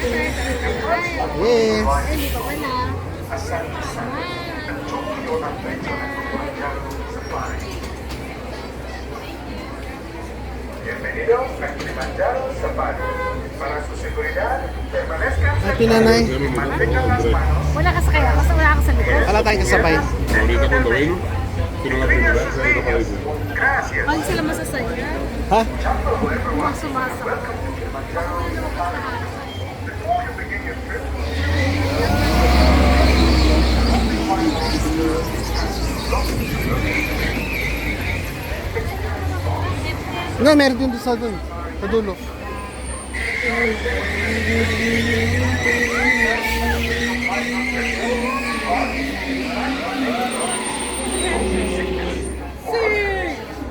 Yes. Hindi pa wala. Bienvenidos a Kilimanjaro Safari. Para su seguridad, permanezcan Happy nanay. y mantengan las manos. Wala ka sa kaya. Basta wala ka sa likod. Wala tayong kasabay. Ahorita cuando vino, vino la primera vez, ahorita para decir. Gracias. Pag sila masasaya, Ha? mga sumasa. Nga, meron din doon sa doon. Sa dulo.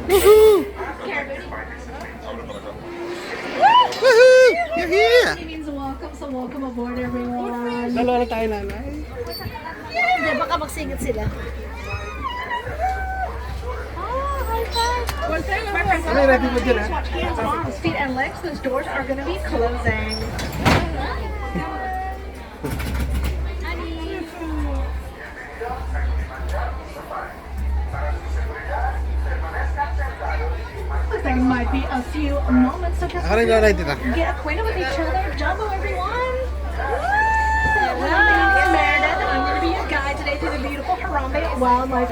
Woohoo! Woohoo! You're here! It means welcome, so welcome aboard everyone. Dalawa na tayo nanay. Hindi, baka magsingit sila. Ano, ready mo dyan, ha? Hands, arms, feet, and legs. Those doors are going to be closing. There might be a few moments, so just Ako rin na dito. get acquainted with each other. Jumbo, everyone. Hello, my name is Meredith, and I'm going to be your guide today through the beautiful Harambe Wildlife.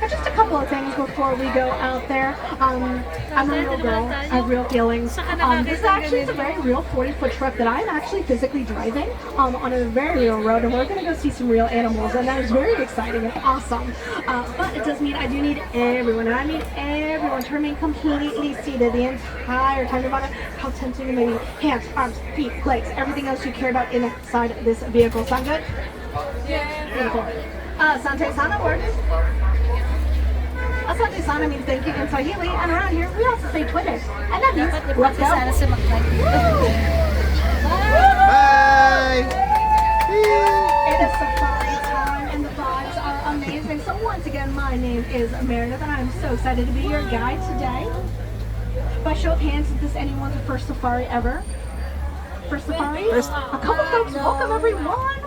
Just a couple of things before we go out there. I'm a real girl. I have real feelings. This actually is a very real 40-foot truck that I'm actually physically driving on a very real road, and we're going to go see some real animals, and that is very exciting and awesome. But it does mean I do need everyone, and I mean everyone to remain completely seated the entire time, no matter how tempting it may be. Hands, arms, feet, legs, everything else you care about inside this vehicle. Sound good? Yeah. Beautiful. Sante Sana, word? Asante Sana means thank you in Swahili, and around here we also say Twitter. I love you. Let's go. Sana si Magpag. Bye! It is safari time, and the vibes are amazing. So once again, my name is Meredith, and I'm so excited to be your guide today. By show of hands, is this anyone's first safari ever? First safari? A couple folks. Welcome, everyone.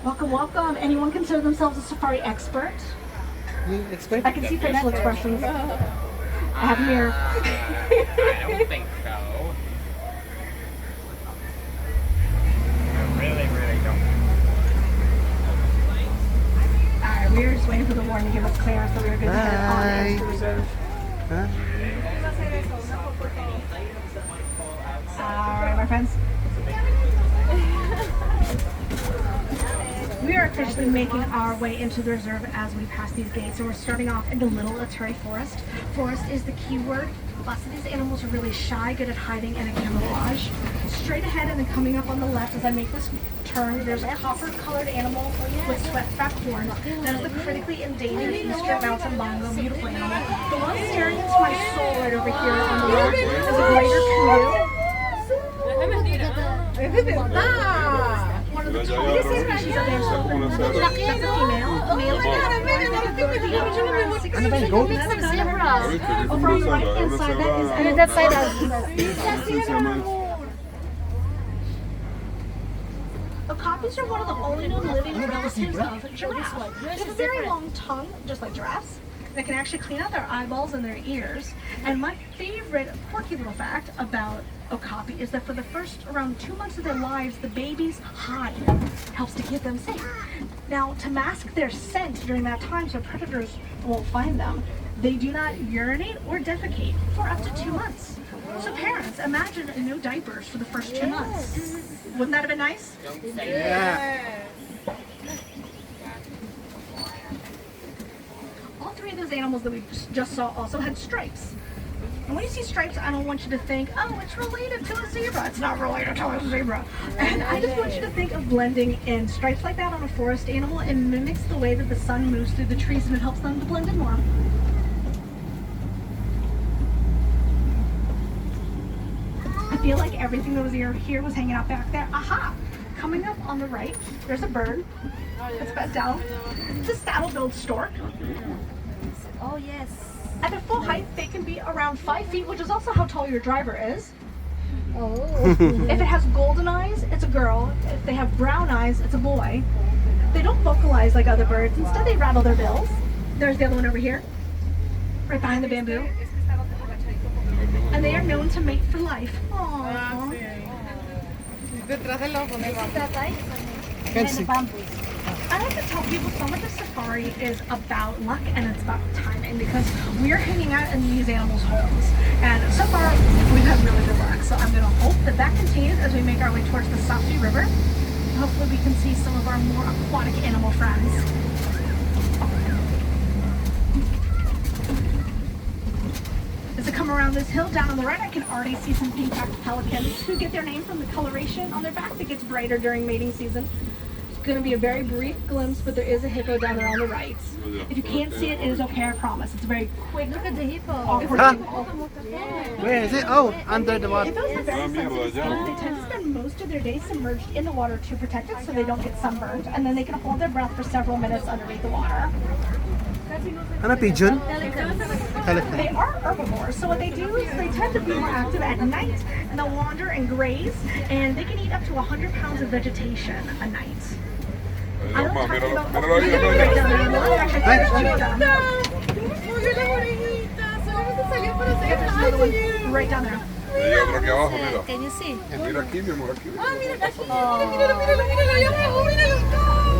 Welcome, welcome. Anyone consider themselves a safari expert? You expect? I can see facial expressions. I have a mirror. I don't think so. I really don't. Alright, we were just waiting for the warden to give us clearance so we were good to head on into the reserve. Huh? Alright, my friends. We are officially making our way into the reserve as we pass these gates, and we're starting off in the Little Aturi Forest. Forest is the key word. Lots of these animals are really shy, good at hiding and at camouflage. Straight ahead and then coming up on the left as I make this turn, there's a copper-colored animal with sweat-back horns. That is the critically endangered eastern mountain bongo, beautiful animal. The one staring into my soul right over here on the left is a greater kudu. One of the tallest species of animal. That's a female. Male Ano ba yung goat? over on the right-hand side, that is And that side has Okapis are one of the only known living relatives of giraffe. They have a very long tongue, just like giraffes. They can actually clean out their eyeballs and their ears. And my favorite quirky little fact about okapi is that for the first around 2 months of their lives, the babies hide. Helps to keep them safe. Now, to mask their scent during that time so predators won't find them, they do not urinate or defecate for up to 2 months. So parents, imagine no diapers for the first 2 months. Wouldn't that have been nice? Yeah. All three of those animals that we just saw also had stripes. And when you see stripes, I don't want you to think, oh, it's related to a zebra. It's not related to a zebra. And I just want you to think of blending in. Stripes like that on a forest animal, it mimics the way that the sun moves through the trees, and it helps them to blend in more. I feel like everything that was here was hanging out back there. Aha! Coming up on the right, there's a bird. It's bent down. It's a saddle-billed stork. Oh, yes. At their full height, they can be around 5 feet, which is also how tall your driver is. Oh. If it has golden eyes, it's a girl. If they have brown eyes, it's a boy. They don't vocalize like other birds. Instead, they rattle their bills. There's the other one over here, right behind the bamboo. And they are known to mate for life. Aww. Detrás del ojo, no iba. Can't see. I like to tell people so much of safari is about luck and it's about timing because we're hanging out in these animals' homes. And so far, we've had really good luck. So I'm going to hope that that continues as we make our way towards the Safi River. Hopefully we can see some of our more aquatic animal friends. As I come around this hill down on the right, I can already see some pink-backed pelicans who get their name from the coloration on their back that gets brighter during mating season. Going to be a very brief glimpse, but there is a hippo down there on the right. If you can't see it, it is okay, I promise. It's a very quick, Look at the hippo. awkward Huh? thing. Where is it? Oh, under the water. Hippos are very Ah, mierda, sensitive. ya. They tend to spend most of their day submerged in the water to protect it so they don't get sunburned, and then they can hold their breath for several minutes underneath the water. Ano, pigeon? They Elephant. are herbivores, so what they do is they tend to be more active at night, and they'll wander and graze, and they can eat up to 100 pounds of vegetation a night. I don't talk Míralo, about míralo ahí, right míralo down ahí. there. Look, actually, there's two of them. Movió las orejitas, solamente salió para Yeah, hacer there's another one right down there. Hay otro aquí abajo, mira. Can you see? Mira aquí, mi amor, aquí.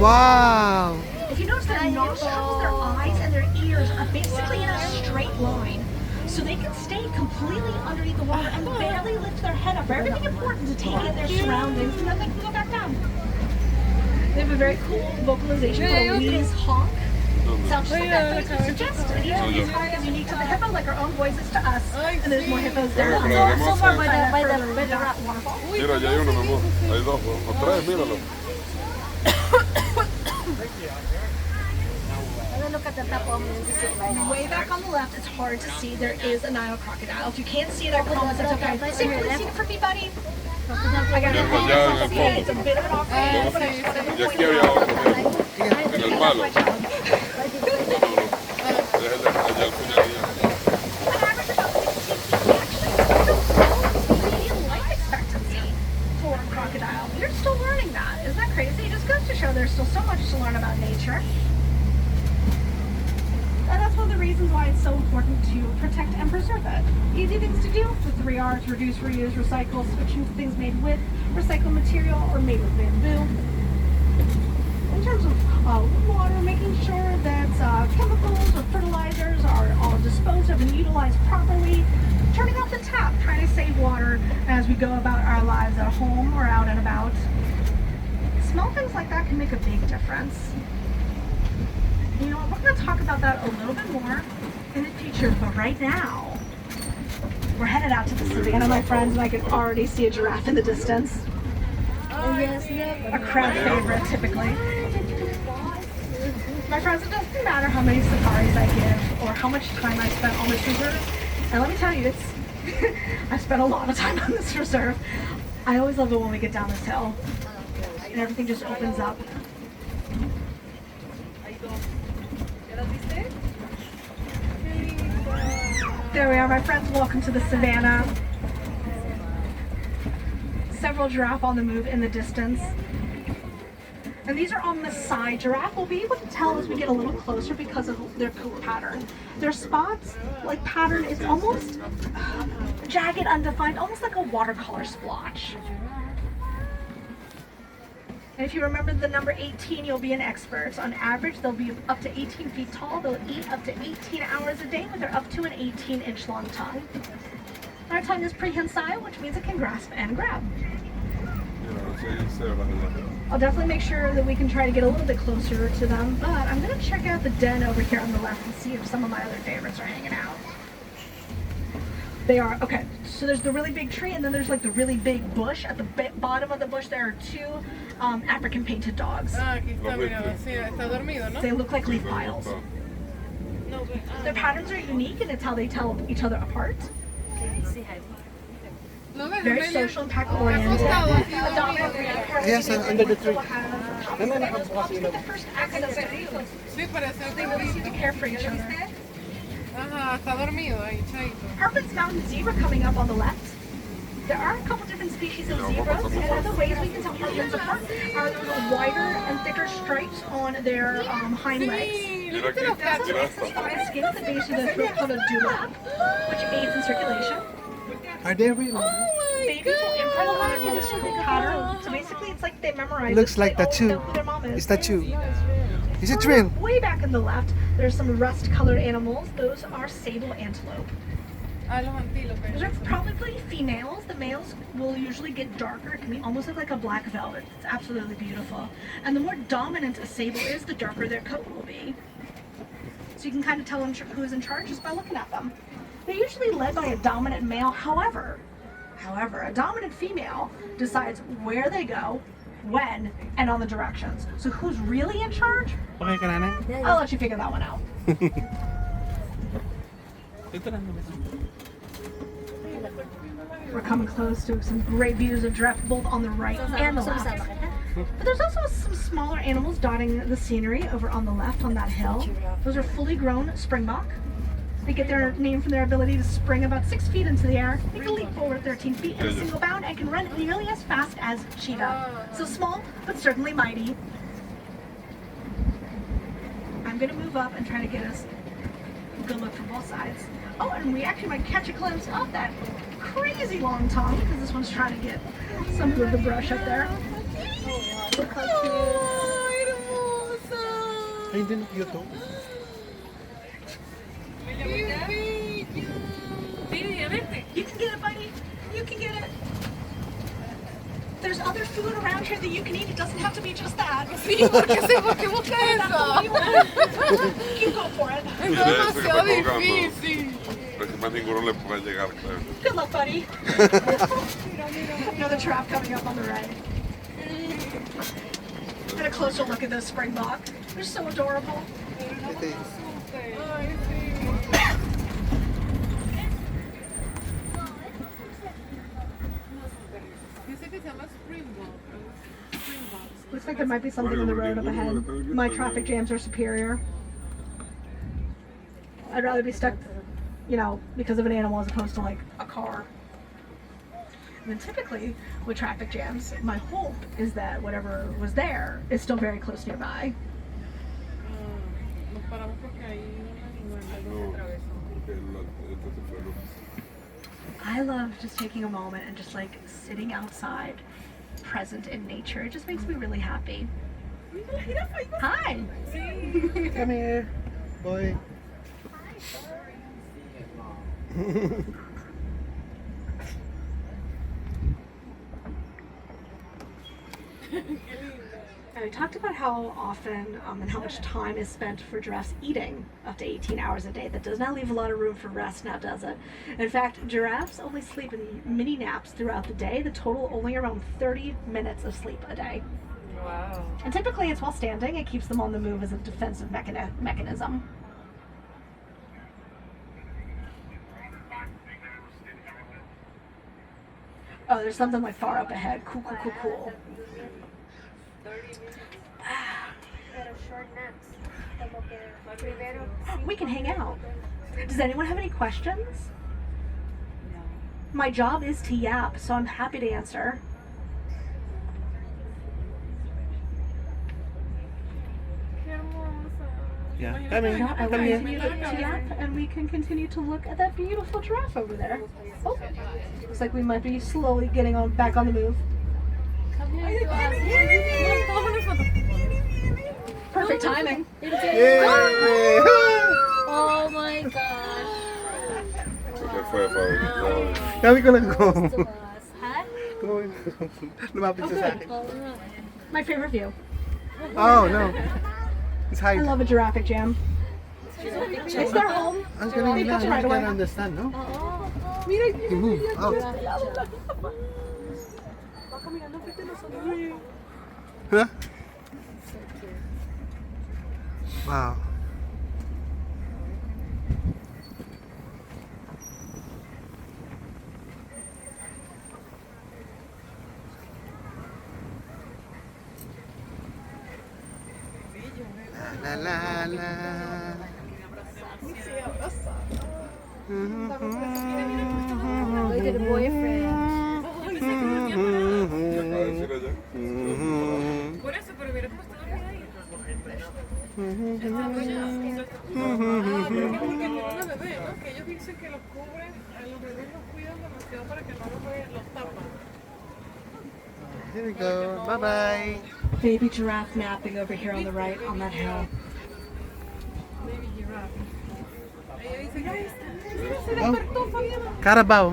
Wow. If you notice, their nostrils, their eyes, and their ears are basically in a straight line. So they can stay completely underneath the water and barely lift their head up for everything important to take in their surroundings, and then they can go back down. They have a very cool vocalization called a wheeze honk. Sounds just like that phrase would suggest. And each of these honk is unique to the hippo, like our own voices to us. And there's more hippos down Bueno, there. pero So far debemos- by the waterfall. Mira, ya hay uno, mi amor. Hay dos, o tres, míralo. Look at the top of the Way back on the left, it's hard to see. There is a Nile crocodile. If you can't see it, I promise it's okay. See it for me, buddy. I got it. Ya en el fondo. It's a bit of an awkward angle, but I just wanted to Y point aquí había out. otro, mira. En el palo. My job. Déjale allá al final ya. On average, about 16 feet, actually. Median life expectancy for a crocodile. We're still learning that. Isn't that crazy? It just goes to show there's still so much to learn about nature. And that's one of the reasons why it's so important to protect and preserve it. Easy things to do, the 3 R's: reduce, reuse, recycle, switching to things made with recycled material or made with bamboo. In terms of water, making sure that chemicals or fertilizers are all disposed of and utilized properly. Turning off the tap, trying to save water as we go about our lives at home or out and about. Small things like that can make a big difference. You know what, we're going to talk about that a little bit more in the future, but right now, we're headed out to the savannah, my friends, and I can already see a giraffe in the distance. Oh, yes, look. A crowd favorite, typically. My friends, it doesn't matter how many safaris I give or how much time I spent on this reserve. And let me tell you, it's I spent a lot of time on this reserve. I always love it when we get down this hill and everything just opens up. There we are, my friends. Welcome to the savannah. Several giraffe on the move in the distance. And these are on the side. Giraffe will be able to tell as we get a little closer because of their poop pattern. Their spots, like pattern, is almost jagged, undefined, almost like a watercolor splotch. And if you remember the number 18, you'll be an expert. On average, they'll be up to 18 feet tall. They'll eat up to 18 hours a day with their up to an 18-inch long tongue. Our tongue is prehensile, which means it can grasp and grab. Mira, sí hay cebras allá. I'll definitely make sure that we can try to get a little bit closer to them, but I'm going to check out the den over here on the left and see if some of my other favorites are hanging out. They are, okay, so there's the really big tree and then there's like the really big bush. At the bottom of the bush there are two African painted dogs. Ah, aquí está, mira, sí, está dormido, ¿no? They look like leaf piles. No, Their patterns are unique and it's how they tell each other apart. ¿Lo ves? Very social and pack oriented. Yes, under the tree. That's probably the first access to you. Sí, parece They really seem to care for each other. Ajá, está dormido ahí, chaito. Harpin's Mountain Zebra coming up on the left. There are a couple species of zebras, and other ways we can tell humans apart are the wider and thicker stripes on their hind legs. Mira aquí, mira esta. Spine skin at the base of their throat called a dewlap, which aids in circulation. Are they real? Babies will imprint on their mother's coat pattern, so basically it's like they memorize. Looks it. like They that all too. know who their mom is. Is that you? Is it real? Way back in the left, there's some rust-colored animals. Those are sable antelope. Those are probably females. The males will usually get darker. It can be almost look like a black velvet. It's absolutely beautiful. And the more dominant a sable is, the darker their coat will be. So you can kind of tell who is in charge just by looking at them. They're usually led by a dominant male. However, a dominant female decides where they go, when, and on the directions. So who's really in charge? Okay ka nanay? I'll let you figure that one out. We're coming close to some great views of giraffe both on the right and the left. But there's also some smaller animals dotting the scenery over on the left on that hill. Those are fully grown springbok. They get their name from their ability to spring about 6 feet into the air. They can leap forward 13 feet in a single bound and can run nearly as fast as cheetah. So small, but certainly mighty. I'm gonna move up and try to get us a good look from both sides. Oh, and we actually might catch a glimpse of that crazy long tongue because this one's trying to get some of the brush up there. Ay, hindi na cute oh. You can get it, buddy. You can get it. There's other food around here that you can eat. It doesn't have to be just that. Sí, porque sé por qué busca eso. You go for it. Es demasiado difícil. Pero que más ninguno le pueda llegar, claro. Good luck, buddy. Another trap coming up on the right. Get a closer look at those springbok. They're so adorable. It is. Dice que se llama Springbok. Looks like there might be something in the road up ahead. My traffic jams are superior. I'd rather be stuck, you know, because of an animal as opposed to like a car. And then typically with traffic jams, my hope is that whatever was there is still very close nearby. Nos paramos porque hay un animal que atravesó. Este se fue, ¿no? I love just taking a moment and just like sitting outside, present in nature. It just makes me really happy. Hi. Come here, boy. We talked about how often and how much time is spent for giraffes eating, up to 18 hours a day. That does not leave a lot of room for rest now, does it? In fact, giraffes only sleep in mini naps throughout the day, the total only around 30 minutes of sleep a day. Wow. And typically it's while standing. It keeps them on the move as a defensive mechanism. Oh, there's something like far up ahead. Cool, cool, cool, cool. We can hang out. Does anyone have any questions? My job is to yap, so I'm happy to answer. Yeah, come here. No, I will Come here. continue to yap, and we can continue to look at that beautiful giraffe over there. Oh, looks like we might be slowly getting on back on the move. Perfect timing. Yay! Oh my gosh. Se fue, Pablo. Sabi ko lang go. To us. Ha? Lumapit siya sa akin. My favorite view. Oh, no. It's I hide. love a giraffe jam. It's their home. Ang galing They nila. catch it I right away. can understand, no? Oo. You move. Out. Huh? Wow. La la la. Look at the boyfriend. Porque tiene una bebé, ¿no? Que ellos dicen que los cubren, a los bebés los cuidan demasiado para que no los tapan. Here we go. Bye bye. Baby giraffe napping over here on the right on that hill. Baby giraffe. Ella dice que ahí está. Se despertó, Fabiana. Carabao.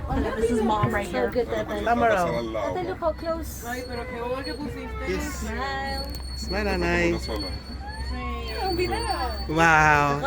And then this is mom right So here. good, Tatay. Tamaraw. Al lado. Tatay, look how close. Ay, pero qué boba que pusiste. Yes. Smile. Smile, Una nanay. sola. Un video. Wow.